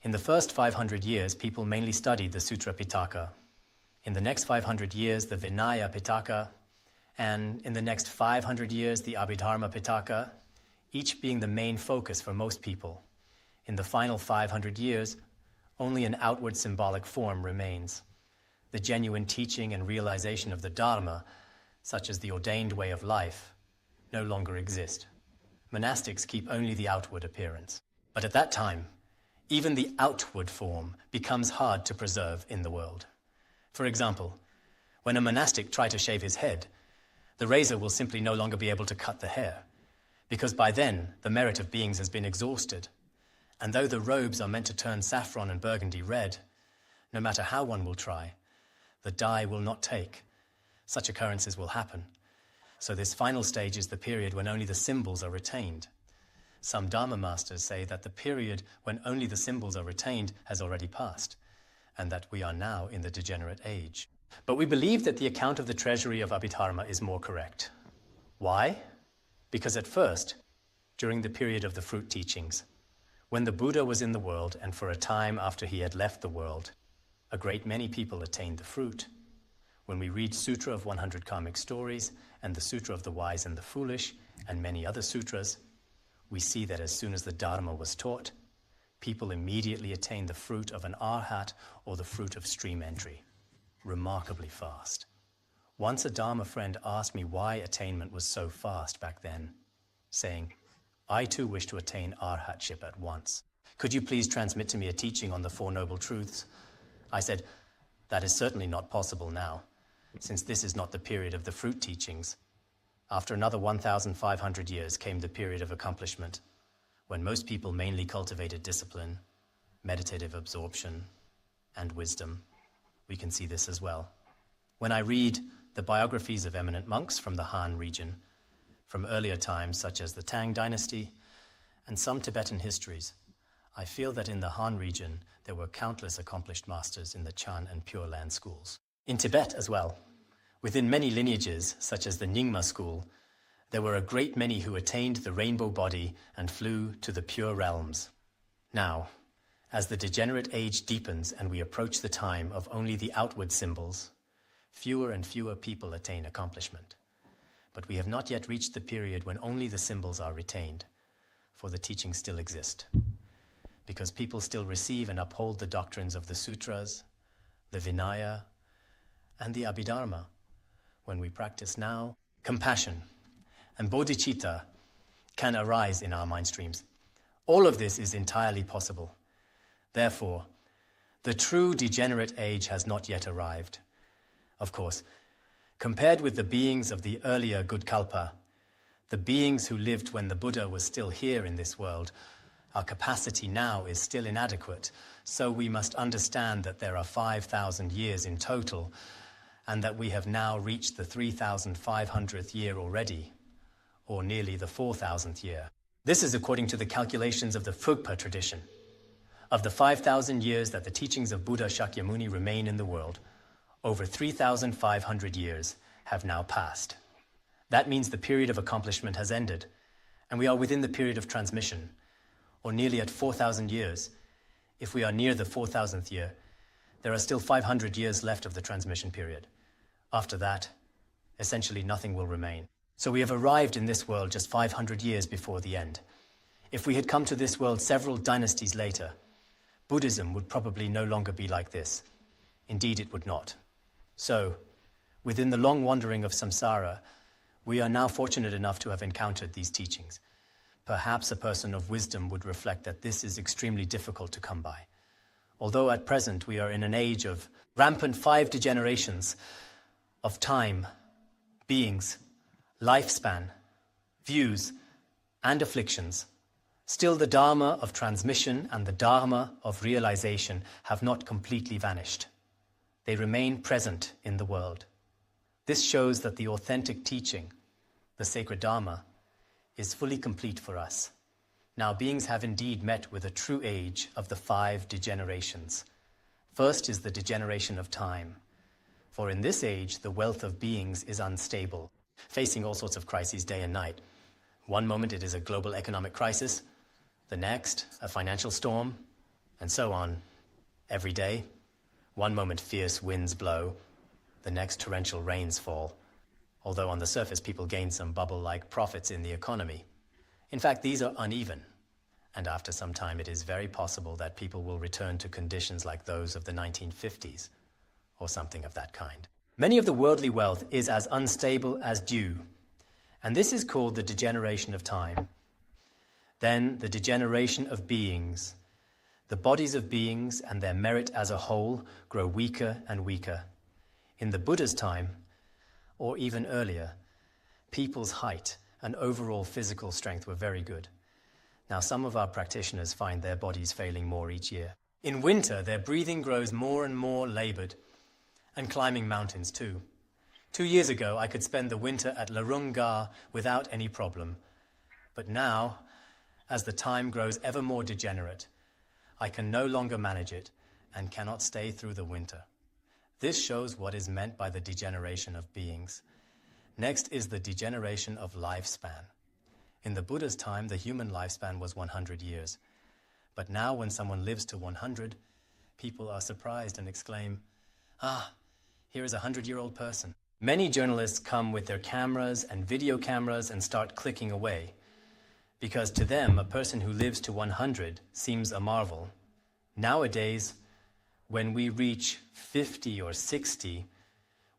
in the first 500 years, people mainly studied the Sutra Pitaka. In the next 500 years, the Vinaya Pitaka, and in the next 500 years, the Abhidharma Pitaka, each being the main focus for most people. In the final 500 years, only an outward symbolic form remains. The genuine teaching and realization of the Dharma, such as the ordained way of life, no longer exist. Monastics keep only the outward appearance. But at that time, even the outward form becomes hard to preserve in the world. For example, when a monastic tries to shave his head, the razor will simply no longer be able to cut the hair, because by then the merit of beings has been exhausted. And though the robes are meant to turn saffron and burgundy red, no matter how one will try, the dye will not take. Such occurrences will happen. So this final stage is the period when only the symbols are retained. Some Dharma masters say that the period when only the symbols are retained has already passed, and that we are now in the degenerate age. But we believe that the account of the treasury of Abhidharma is more correct. Why? Because at first, during the period of the fruit teachings, when the Buddha was in the world and for a time after he had left the world, a great many people attained the fruit. When we read Sutra of 100 Karmic Stories and the Sutra of the Wise and the Foolish and many other sutras, we see that as soon as the Dharma was taught, people immediately attained the fruit of an arhat or the fruit of stream entry, remarkably fast. Once a Dharma friend asked me why attainment was so fast back then, saying, "I too wish to attain arhatship at once. Could you please transmit to me a teaching on the Four Noble Truths?" I said, "That is certainly not possible now, since this is not the period of the fruit teachings. After another 1,500 years came the period of accomplishment, when most people mainly cultivated discipline, meditative absorption, and wisdom. We can see this as well. When I read the biographies of eminent monks from the Han region, from earlier times such as the Tang dynasty, and some Tibetan histories, I feel that in the Han region there were countless accomplished masters in the Chan and Pure Land schools. In Tibet as well, within many lineages such as the Nyingma school, there were a great many who attained the rainbow body and flew to the pure realms. Now, as the degenerate age deepens and we approach the time of only the outward symbols, fewer and fewer people attain accomplishment. But we have not yet reached the period when only the symbols are retained, for the teachings still exist. Because people still receive and uphold the doctrines of the sutras, the Vinaya, and the Abhidharma. When we practice now, compassion and bodhicitta can arise in our mind streams. All of this is entirely possible. Therefore, the true degenerate age has not yet arrived. Of course, compared with the beings of the earlier good kalpa, the beings who lived when the Buddha was still here in this world, our capacity now is still inadequate, so we must understand that there are 5,000 years in total, and that we have now reached the 3,500th year already, or nearly the 4,000th year. This is according to the calculations of the Phugpa tradition. Of the 5,000 years that the teachings of Buddha Shakyamuni remain in the world, over 3,500 years have now passed. That means the period of accomplishment has ended, and we are within the period of transmission, or nearly at 4,000 years. If we are near the 4,000th year, there are still 500 years left of the transmission period. After that, essentially nothing will remain. So we have arrived in this world just 500 years before the end. If we had come to this world several dynasties later, Buddhism would probably no longer be like this. Indeed, it would not. So, within the long wandering of samsara, we are now fortunate enough to have encountered these teachings. Perhaps a person of wisdom would reflect that this is extremely difficult to come by. Although at present we are in an age of rampant 5 degenerations of time, beings, lifespan, views, and afflictions, still the Dharma of transmission and the Dharma of realization have not completely vanished. They remain present in the world. This shows that the authentic teaching, the sacred Dharma, is fully complete for us. Now, beings have indeed met with a true age of the 5 degenerations. First is the degeneration of time. For in this age, the wealth of beings is unstable, facing all sorts of crises day and night. One moment it is a global economic crisis, the next a financial storm, and so on. Every day, one moment fierce winds blow, the next torrential rains fall. Although on the surface people gain some bubble-like profits in the economy. In fact, these are uneven. And after some time, it is very possible that people will return to conditions like those of the 1950s, or something of that kind. Many of the worldly wealth is as unstable as dew, and this is called the degeneration of time. Then the degeneration of beings. The bodies of beings and their merit as a whole grow weaker and weaker. In the Buddha's time, or even earlier, people's height and overall physical strength were very good. Now, some of our practitioners find their bodies failing more each year. In winter, their breathing grows more and more labored, and climbing mountains too. 2 years ago, I could spend the winter at Larunga without any problem. But now, as the time grows ever more degenerate, I can no longer manage it and cannot stay through the winter. This shows what is meant by the degeneration of beings. Next is the degeneration of lifespan. In the Buddha's time, the human lifespan was 100 years. But now when someone lives to 100, people are surprised and exclaim, here is a 100-year-old person. Many journalists come with their cameras and video cameras and start clicking away, because to them, a person who lives to 100 seems a marvel. Nowadays, when we reach 50 or 60,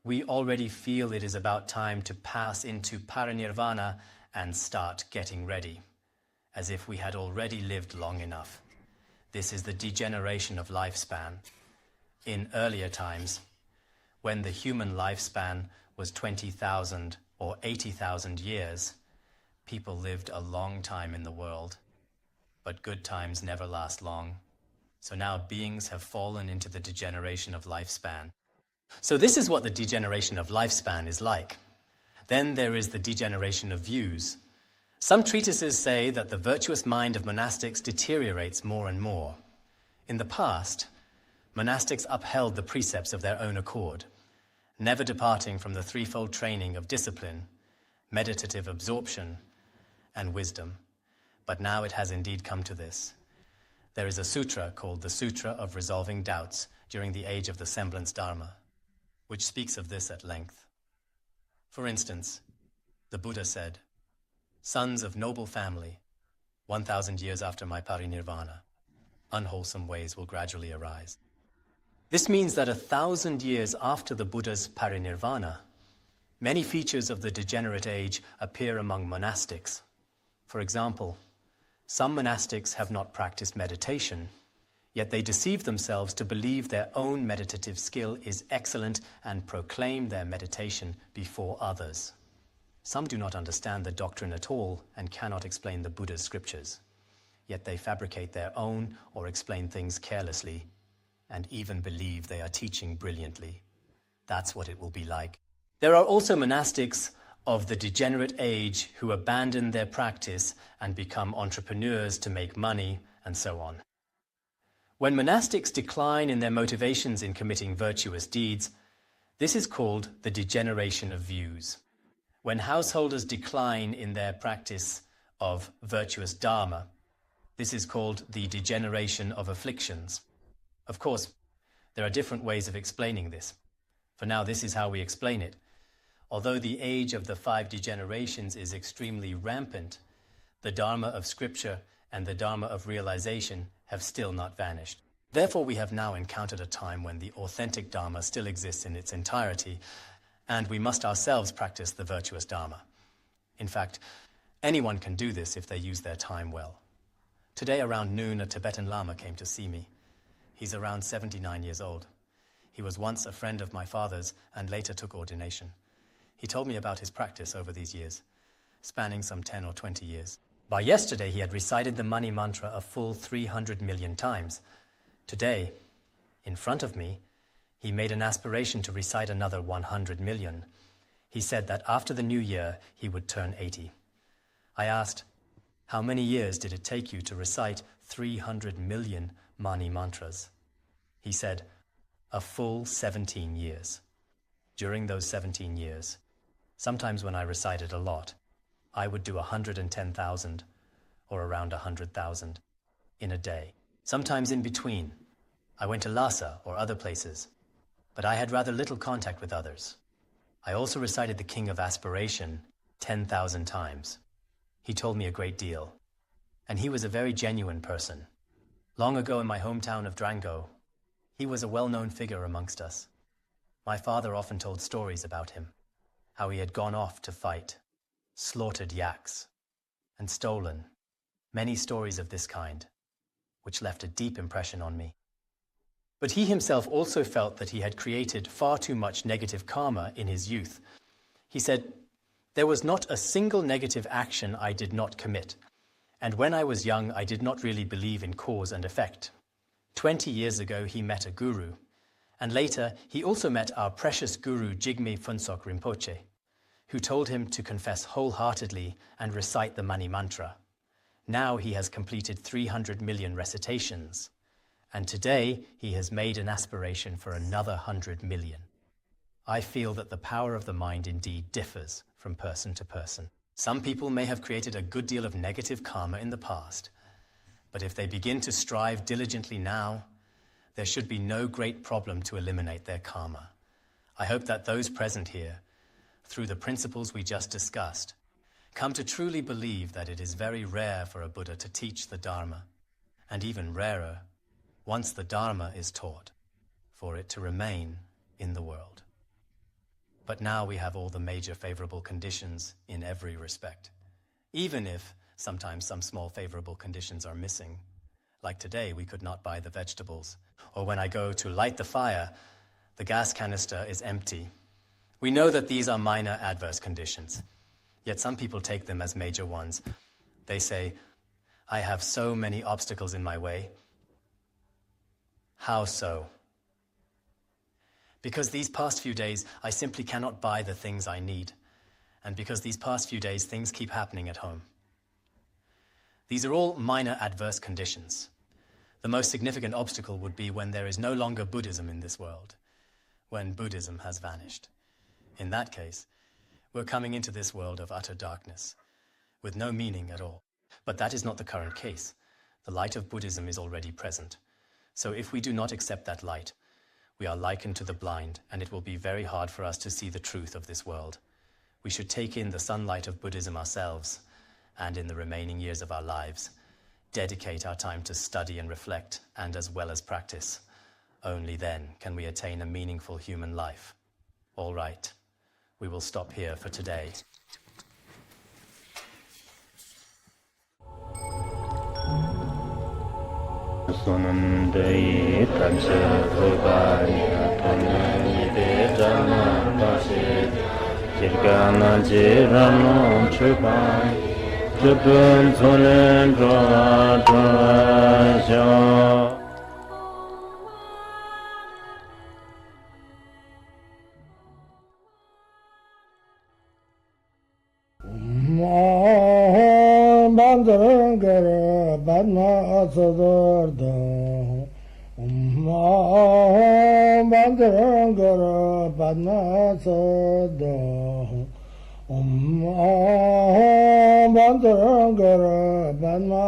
we already feel it is about time to pass into parinirvana and start getting ready, as if we had already lived long enough. This is the degeneration of lifespan. In earlier times, when the human lifespan was 20,000 or 80,000 years, people lived a long time in the world. But good times never last long. So now beings have fallen into the degeneration of lifespan. So this is what the degeneration of lifespan is like. Then there is the degeneration of views. Some treatises say that the virtuous mind of monastics deteriorates more and more. In the past, monastics upheld the precepts of their own accord, never departing from the threefold training of discipline, meditative absorption, and wisdom. But now it has indeed come to this. There is a sutra called the Sutra of Resolving Doubts during the age of the Semblance Dharma, which speaks of this at length. For instance, the Buddha said, "Sons of noble family, 1,000 years after my parinirvana, unwholesome ways will gradually arise." This means that 1,000 years after the Buddha's parinirvana, many features of the degenerate age appear among monastics. For example, some monastics have not practiced meditation, yet they deceive themselves to believe their own meditative skill is excellent and proclaim their meditation before others. Some do not understand the doctrine at all and cannot explain the Buddha's scriptures, yet they fabricate their own or explain things carelessly and even believe they are teaching brilliantly. That's what it will be like. There are also monastics of the degenerate age who abandon their practice and become entrepreneurs to make money, and so on. When monastics decline in their motivations in committing virtuous deeds, this is called the degeneration of views. When householders decline in their practice of virtuous dharma, this is called the degeneration of afflictions. Of course, there are different ways of explaining this. For now, this is how we explain it. Although the age of the 5 degenerations is extremely rampant, the Dharma of Scripture and the Dharma of realization have still not vanished. Therefore, we have now encountered a time when the authentic Dharma still exists in its entirety, and we must ourselves practice the virtuous Dharma. In fact, anyone can do this if they use their time well. Today around noon, a Tibetan Lama came to see me. He's around 79 years old. He was once a friend of my father's and later took ordination. He told me about his practice over these years, spanning some 10 or 20 years. By yesterday, he had recited the money mantra a full 300 million times. Today, in front of me, He made an aspiration to recite another 100 million. He said that after the new year, he would turn 80. I asked, how many years did it take you to recite 300 million Mani mantras? He said, a full 17 years. During those 17 years, sometimes when I recited a lot, I would do 110,000 or around 100,000 in a day. Sometimes in between, I went to Lhasa or other places, but I had rather little contact with others. I also recited the King of Aspiration 10,000 times. He told me a great deal, and he was a very genuine person. Long ago in my hometown of Drango, he was a well-known figure amongst us. My father often told stories about him, how he had gone off to fight, slaughtered yaks, and stolen, many stories of this kind, which left a deep impression on me. But he himself also felt that he had created far too much negative karma in his youth. He said, there was not a single negative action I did not commit, and when I was young I did not really believe in cause and effect. 20 years ago he met a guru, and later he also met our precious guru Jigme Phuntsok Rinpoche, who told him to confess wholeheartedly and recite the Mani Mantra. Now he has completed 300 million recitations, and today he has made an aspiration for another 100 million. I feel that the power of the mind indeed differs from person to person. Some people may have created a good deal of negative karma in the past, but if they begin to strive diligently now, there should be no great problem to eliminate their karma. I hope that those present here, through the principles we just discussed, come to truly believe that it is very rare for a Buddha to teach the Dharma, and even rarer, once the Dharma is taught, for it to remain in the world. But now we have all the major favorable conditions in every respect, even if sometimes some small favorable conditions are missing. Like today, we could not buy the vegetables, or when I go to light the fire, the gas canister is empty. We know that these are minor adverse conditions, yet some people take them as major ones. They say, I have so many obstacles in my way. How so? Because these past few days, I simply cannot buy the things I need, and because these past few days, things keep happening at home. These are all minor adverse conditions. The most significant obstacle would be when there is no longer Buddhism in this world, when Buddhism has vanished. In that case, we're coming into this world of utter darkness, with no meaning at all. But that is not the current case. The light of Buddhism is already present. So if we do not accept that light, we are likened to the blind, and it will be very hard for us to see the truth of this world. We should take in the sunlight of Buddhism ourselves, and in the remaining years of our lives, dedicate our time to study and reflect, and as well as practice. Only then can we attain a meaningful human life. All right, we will stop here for today.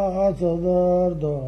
Bandara